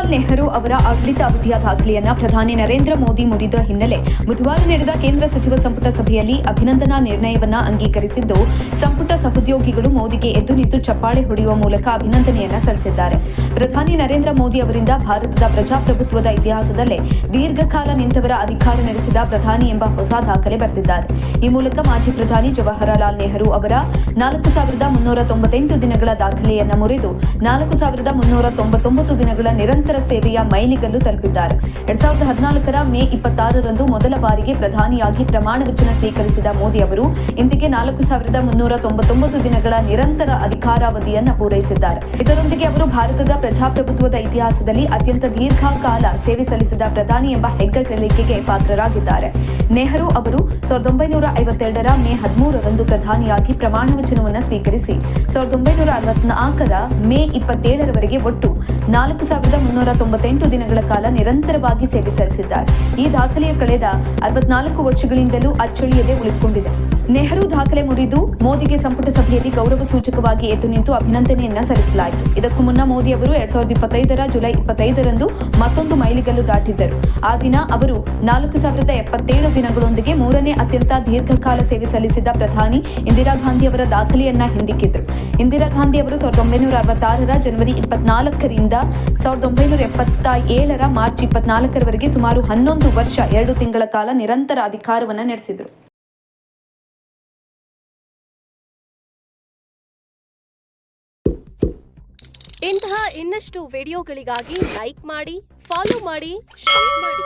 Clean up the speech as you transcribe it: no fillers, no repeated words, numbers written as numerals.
ಜವಾಹರಲಾಲ್ ನೆಹರು ಅವರ ಆಡಳಿತ ಅವಧಿಯ ದಾಖಲೆಯನ್ನ ಪ್ರಧಾನಿ ನರೇಂದ್ರ ಮೋದಿ ಮುರಿದ ಹಿನ್ನೆಲೆ ಬುಧವಾರ ನಡೆದ ಕೇಂದ್ರ ಸಚಿವ ಸಂಪುಟ ಸಭೆಯಲ್ಲಿ ಅಭಿನಂದನಾ ನಿರ್ಣಯವನ್ನ ಅಂಗೀಕರಿಸಿದ್ದು, ಸಂಪುಟ ಸಹೋದ್ಯೋಗಿಗಳು ಮೋದಿಗೆ ಎದ್ದು ನಿಂತು ಚಪ್ಪಾಳೆ ಹೊಡೆಯುವ ಮೂಲಕ ಅಭಿನಂದನೆಯನ್ನ ಸಲ್ಲಿಸಿದ್ದಾರೆ. ಪ್ರಧಾನಿ ನರೇಂದ್ರ ಮೋದಿ ಅವರಿಂದ ಭಾರತದ ಪ್ರಜಾಪ್ರಭುತ್ವದ ಇತಿಹಾಸದಲ್ಲೇ ದೀರ್ಘಕಾಲ ನಿಂತವರ ಅಧಿಕಾರ ನಡೆಸಿದ ಪ್ರಧಾನಿ ಎಂಬ ಹೊಸ ದಾಖಲೆ ಬರೆದಿದ್ದಾರೆ. ಈ ಮೂಲಕ ಮಾಜಿ ಪ್ರಧಾನಿ ಜವಾಹರಲಾಲ್ ನೆಹರು ಅವರ 4,398 ದಿನಗಳ ದಾಖಲೆಯನ್ನ ಮುರಿದು 4,399 ದಿನಗಳ ನಿರಂತರ ಸೇವೆಯ ಮೈಲಿಗಲ್ಲು ತಲುಪಿದ್ದಾರೆ. 2014ರ ಮೇ 26ರಂದು ಮೊದಲ ಬಾರಿಗೆ ಪ್ರಧಾನಿಯಾಗಿ ಪ್ರಮಾಣ ವಚನ ಸ್ವೀಕರಿಸಿದ ಮೋದಿ ಅವರು ಇಂದಿಗೆ 4,399 ದಿನಗಳ ನಿರಂತರ ಅಧಿಕಾರಾವಧಿಯನ್ನು ಪೂರೈಸಿದ್ದಾರೆ. ಇದರೊಂದಿಗೆ ಅವರು ಭಾರತದ ಪ್ರಜಾಪ್ರಭುತ್ವದ ಇತಿಹಾಸದಲ್ಲಿ ಅತ್ಯಂತ ದೀರ್ಘಕಾಲ ಸೇವೆ ಸಲ್ಲಿಸಿದ ಪ್ರಧಾನಿ ಎಂಬ ಹೆಗ್ಗಳಿಕೆಗೆ ಪಾತ್ರರಾಗಿದ್ದಾರೆ. ನೆಹರು ಅವರು 1952ರ ಮೇ 13ರಂದು ಪ್ರಧಾನಿಯಾಗಿ ಪ್ರಮಾಣ ವಚನವನ್ನು ಸ್ವೀಕರಿಸಿ 1964ರ ಮೇ 27ರವರೆಗೆ ಒಟ್ಟು 4,398 ದಿನಗಳ ಕಾಲ ನಿರಂತರವಾಗಿ ಸೇವೆ ಸಲ್ಲಿಸಿದ್ದಾರೆ. ಈ ದಾಖಲೆಯ ಕಳೆದ 64 ವರ್ಷಗಳಿಂದಲೂ ಅಚ್ಚಳಿಯದೆ ಉಳಿದುಕೊಂಡಿದೆ. ನೆಹರು ದಾಖಲೆ ಮುರಿದು ಮೋದಿಗೆ ಸಂಪುಟ ಸಭೆಯಲ್ಲಿ ಗೌರವ ಸೂಚಕವಾಗಿ ಎದ್ದು ನಿಂತು ಅಭಿನಂದನೆಯನ್ನ ಸಲ್ಲಿಸಲಾಯಿತು. ಇದಕ್ಕೂ ಮುನ್ನ ಮೋದಿ ಅವರು 2025ರ ಜುಲೈ 25ರಂದು ಮತ್ತೊಂದು ಮೈಲಿಗಲ್ಲು ದಾಟಿದ್ದರು. ಆ ದಿನ ಅವರು 4,077 ದಿನಗಳೊಂದಿಗೆ ಮೂರನೇ ಅತ್ಯಂತ ದೀರ್ಘಕಾಲ ಸೇವೆ ಸಲ್ಲಿಸಿದ ಪ್ರಧಾನಿ ಇಂದಿರಾ ಗಾಂಧಿ ಅವರ ದಾಖಲೆಯನ್ನ ಹಿಂದಿಕ್ಕಿದ್ರು. ಇಂದಿರಾ ಗಾಂಧಿ ಅವರು 1966ರ ಜನವರಿ 24ರಿಂದ 1977ರ ಮಾರ್ಚ್ 24ರವರೆಗೆ ಸುಮಾರು 11 ವರ್ಷ 2 ತಿಂಗಳ ಕಾಲ ನಿರಂತರ ಅಧಿಕಾರವನ್ನು ನಡೆಸಿದರು. ಇಂತಹ ಇನ್ನಷ್ಟು ವಿಡಿಯೋಗಳಿಗಾಗಿ ಲೈಕ್ ಮಾಡಿ, ಫಾಲೋ ಮಾಡಿ, ಶೇರ್ ಮಾಡಿ.